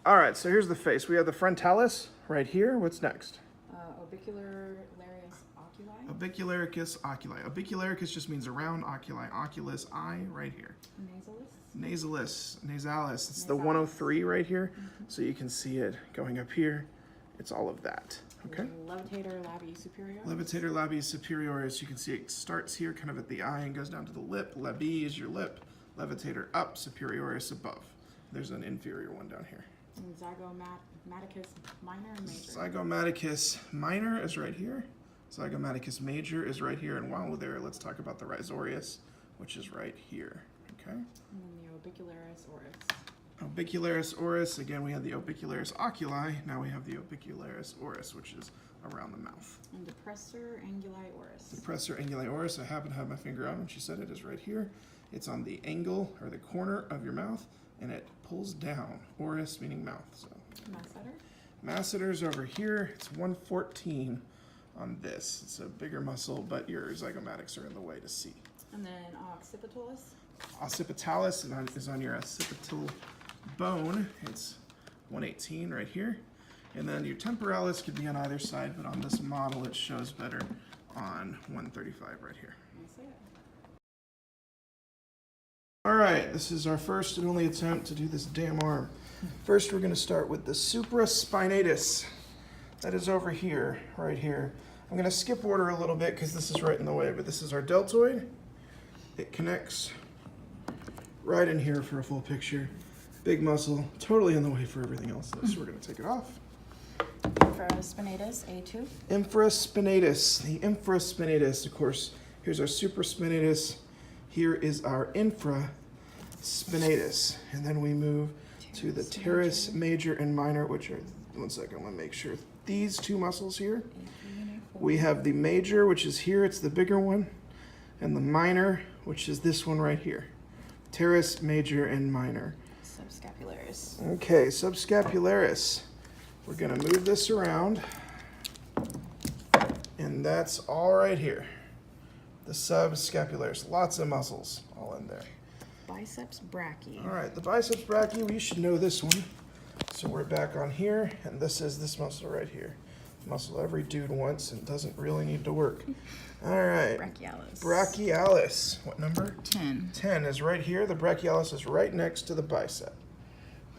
All right, so here's the face. We have the frontalis right here. What's next? Orbicularicus oculi. Orbicularicus oculi. Orbicularicus just means around, oculi. Oculus, eye, right here. Nasalis. Nasalis. It's the 103 right here. So you can see it going up here. It's all of that. Okay. Levitator labii superioris. Levitator labii superioris. You can see it starts here kind of at the eye and goes down to the lip. Labii is your lip. Levitator up, superioris above. There's an inferior one down here. And zygomaticus minor and major. Zygomaticus minor is right here. Zygomaticus major is right here. And while we're there, let's talk about the rhizorius, which is right here. Okay. And then the orbicularis oris. Orbicularis oris. Again, we had the orbicularis oculi. Now we have the orbicularis oris, which is around the mouth. And depressor anguli oris. Depressor anguli oris. I happen to have my finger out when she said it is right here. It's on the angle or the corner of your mouth, and it pulls down. Oris meaning mouth. So. Masseter. Masseter's over here. It's 114 on this. It's a bigger muscle, but your zygomatics are in the way to see. And then occipitalis. Occipitalis is on your occipital bone. It's 118 right here. And then your temporalis could be on either side, but on this model it shows better on 135 right here. All right, this is our first and only attempt to do this damn arm. First, we're going to start with the supraspinatus. That is over here, right here. I'm going to skip order a little bit because this is right in the way, but this is our deltoid. It connects right in here for a full picture. Big muscle, totally in the way for everything else, so we're going to take it off. Infraspinatus, A2. Infraspinatus, the infraspinatus, of course, here's our supraspinatus. Here is our infraspinatus. And then we move to the teres major and minor, which are, one second, I want to make sure. These two muscles here. We have the major, which is here, it's the bigger one, and the minor, which is this one right here. Teres major and minor. Subscapularis. Okay, subscapularis. We're going to move this around, and that's all right here. The subscapularis, lots of muscles all in there. Biceps brachii. All right, the biceps brachii, we should know this one. So we're back on here, and this is this muscle right here. Muscle every dude wants and doesn't really need to work. All right. Brachialis. Brachialis. What number? 10. 10 is right here. The brachialis is right next to the bicep.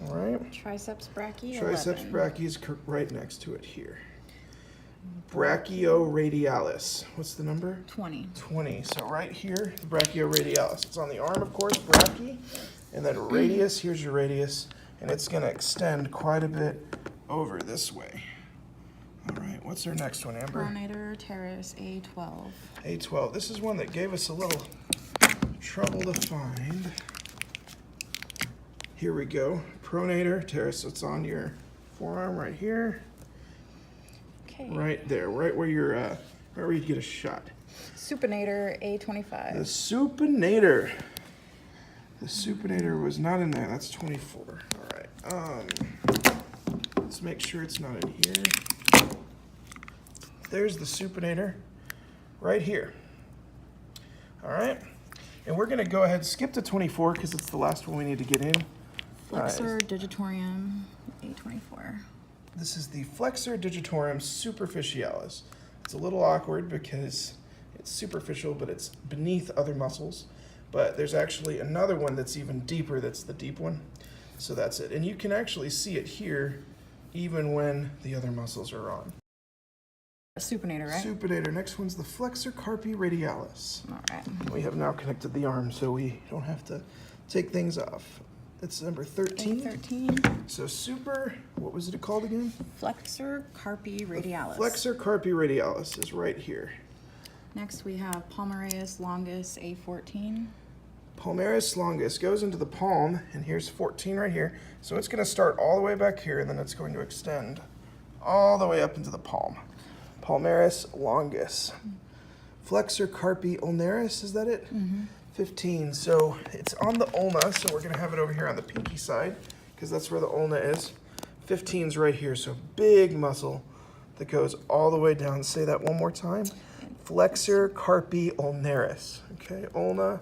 All right. Triceps brachii. Triceps 11. brachii is right next to it here. Brachioradialis. What's the number? 20. 20. So right here, the brachioradialis. It's on the arm, of course, brachii. And then radius, here's your radius. And it's going to extend quite a bit over this way. All right, what's our next one, Amber? Pronator teres, A12. A12. This is one that gave us a little trouble to find. Here we go. Pronator teres. So it's on your forearm right here. Okay. Right there, right where you're, right where you get a shot. Supinator, A25. The supinator. The supinator was not in there. That's 24. All right. Let's make sure it's not in here. There's the supinator right here. All right. And we're going to go ahead and skip to 24 because it's the last one we need to get in. Flexor digitorum, A24. This is the flexor digitorum superficialis. It's a little awkward because it's superficial, but it's beneath other muscles. But there's actually another one that's even deeper. That's the deep one. So that's it. And you can actually see it here even when the other muscles are on. Supinator, right? Supinator. Next one's the flexor carpi radialis. All right. We have now connected the arm, so we don't have to take things off. It's number 13. A13. So what was it called again? Flexor carpi radialis. Flexor carpi radialis is right here. Next we have palmaris longus, A14. Palmaris longus goes into the palm, and here's 14 right here. So it's going to start all the way back here, and then it's going to extend all the way up into the palm. Palmaris longus. Flexor carpi ulnaris, is that it? Mm-hmm. 15. So it's on the ulna, so we're going to have it over here on the pinky side because that's where the ulna is. 15's right here, so big muscle that goes all the way down. Say that one more time. Flexor carpi ulnaris. Okay, ulna,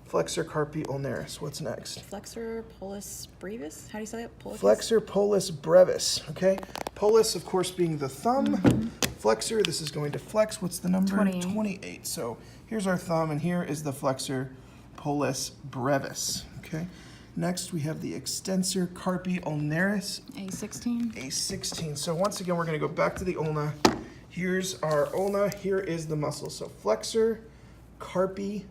Flexor carpi ulnaris. What's next? Flexor pollis brevis. How do you say it? Pollicis? Flexor pollis brevis. Okay. Pollis, of course, being the thumb. Flexor, this is going to flex. What's the number? 28. 28. So here's our thumb, and here is the flexor pollis brevis. Okay. Next, we have the extensor carpi ulnaris. A16. A16. So once again, we're going to go back to the ulna. Here's our ulna. Here is the muscle. So flexor carpi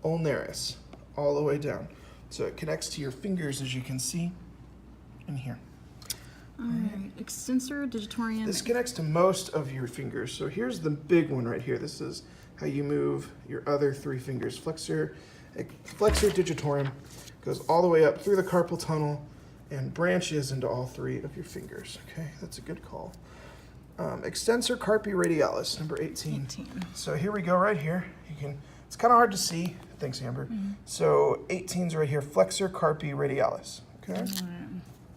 ulnaris, all the way down. So it connects to your fingers, as you can see in here. All right. Extensor digitorum. This connects to most of your fingers. So here's the big one right here. This is how you move your other three fingers. Flexor digitorum goes all the way up through the carpal tunnel and branches into all three of your fingers. Okay, that's a good call. Extensor carpi radialis, number 18. 18. So here we go right here. It's kind of hard to see. Thanks, Amber. So 18's right here, flexor carpi radialis. Okay.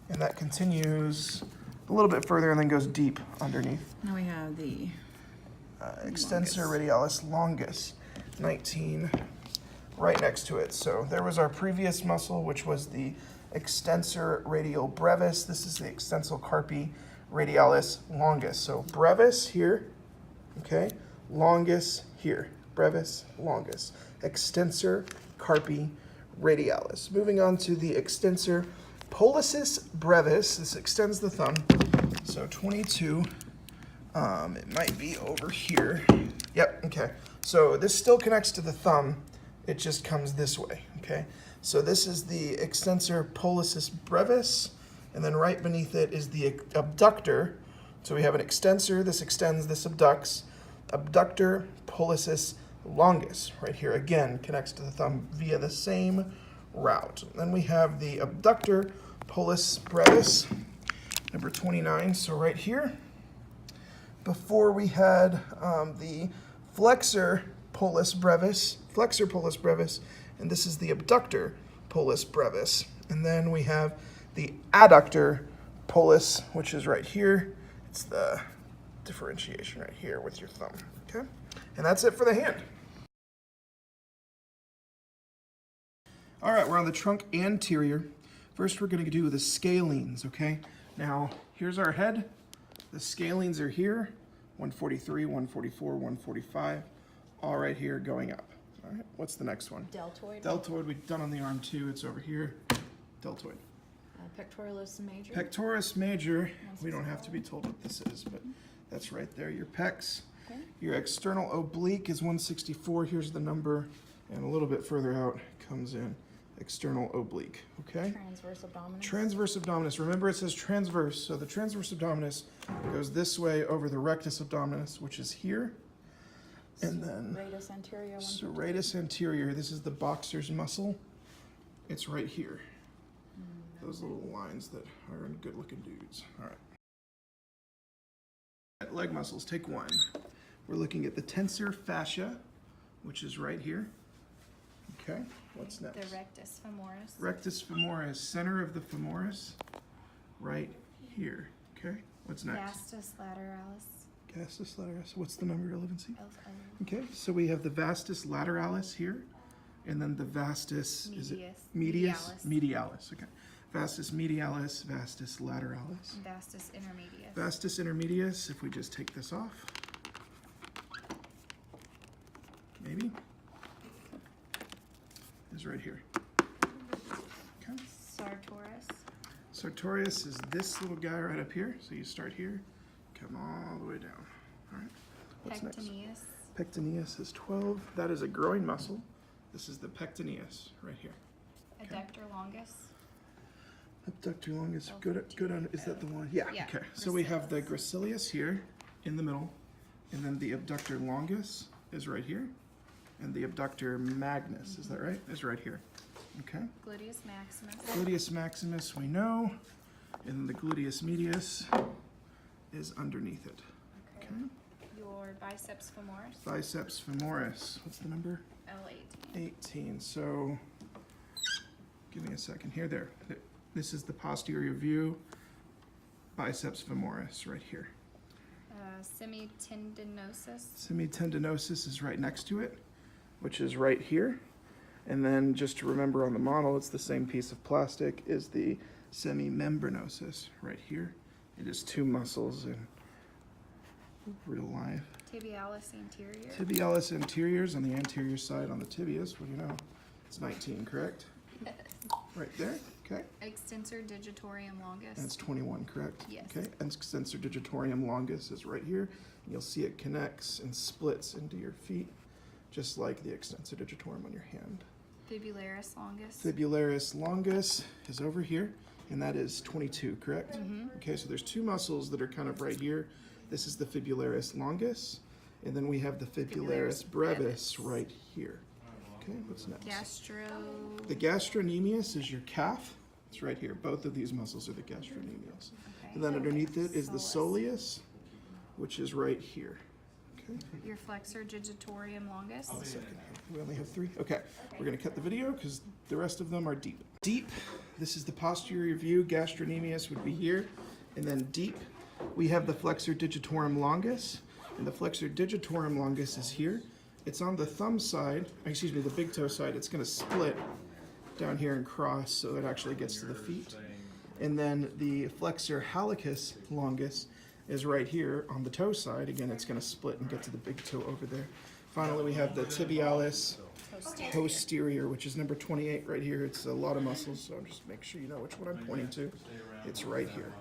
And that continues a little bit further and then goes deep underneath. Now we have the Extensor radialis longus, 19, right next to it. So there was our previous muscle, which was the extensor radial brevis. This is the extensor carpi radialis longus. So brevis here, okay, longus here. Brevis, longus. Extensor carpi radialis. Moving on to the extensor pollicis brevis. This extends the thumb. So 22. It might be over here. Yep, okay. So this still connects to the thumb. It just comes this way, okay? So this is the extensor pollicis brevis, and then right beneath it is the abductor. So we have an extensor, this extends, this abducts. Abductor pollicis longus, right here, again, connects to the thumb via the same route. Then we have the abductor pollis brevis, number 29, so right here. Before we had the flexor pollis brevis, and this is the abductor pollis brevis. And then we have the adductor pollis, which is right here. It's the differentiation right here with your thumb, okay? And that's it for the hand. All right, we're on the trunk anterior. First, we're gonna do the scalenes, okay? Now, here's our head. The scalenes are here, 143, 144, 145, all right here going up. All right, what's the next one? deltoid. Deltoid, we've done on the arm too, it's over here. Deltoid. Pectoralis major. Pectoris major, we don't have to be told what this is, but that's right there, your pecs. Okay. Your external oblique is 164, here's the number, and a little bit further out comes in external oblique, okay? Transverse abdominis. Transverse abdominis, remember it says transverse, so the transverse abdominis goes this way over the rectus abdominis, which is here. And then Serratus anterior. serratus anterior, this is the boxer's muscle. It's right here. Those little lines that are in good looking dudes. All right. Leg muscles, take one. We're looking at the tensor fascia, which is right here. Okay, what's next? The rectus femoris. Rectus femoris, center of the femoris, right here. Okay, what's next? Vastus lateralis. Vastus lateralis. What's the number, relevancy? Of Okay, so we have the vastus lateralis here, and then the vastus, is it medius? Medialis, okay. Vastus medialis, vastus lateralis. and vastus intermedius. Vastus intermedius, if we just take this off. Maybe? Is right here. Okay. Sartorius. Sartorius is this little guy right up here. So you start here, come all the way down. All right. What's next? Pectineus. Pectineus is 12. That is a groin muscle. This is the pectineus right here. Adductor longus. Abductor longus. Good on. Is that the one? Yeah. Yeah, Okay. So we have the gracilis here in the middle, and then the abductor longus is right here, and the abductor magnus. Is that right? Is right here. Okay. Gluteus maximus. Gluteus maximus we know, and then the gluteus medius is underneath it. Okay. Your biceps femoris. Biceps femoris. What's the number? L18. 18. So, give me a second here. There. This is the posterior view. Biceps femoris right here. Semitendinosus. Semitendinosus is right next to it, which is right here. And then just to remember on the model, it's the same piece of plastic, is the semimembranosus right here. It is 2 muscles in real life. Tibialis anterior. Tibialis anteriors on the anterior side on the tibias. What do you know? It's 19, correct? Right there. Okay. Extensor digitorum longus. And it's 21, correct? Yes. Okay. And extensor digitorum longus is right here. And you'll see it connects and splits into your feet, just like the extensor digitorum on your hand. Fibularis longus. Fibularis longus is over here, and that is 22, correct? Okay, so there's 2 muscles that are kind of right here. This is the fibularis longus, and then we have the fibularis brevis right here. Okay, what's next? The gastrocnemius is your calf. It's right here. Both of these muscles are the gastrocnemius. Okay. And then underneath it is the soleus, which is right here. Okay. Your flexor digitorum longus. One second here. We only have 3. Okay, we're going to cut the video because the rest of them are deep. Deep, this is the posterior view. Gastrocnemius would be here. And then deep, we have the flexor digitorum longus. And the flexor digitorum longus is here. It's on the thumb side, excuse me, the big toe side. It's going to split down here and cross so it actually gets to the feet. And then the flexor hallucis longus is right here on the toe side. Again, it's going to split and get to the big toe over there. Finally, we have the tibialis posterior, which is number 28 right here. It's a lot of muscles, so just make sure you know which one I'm pointing to. It's right here.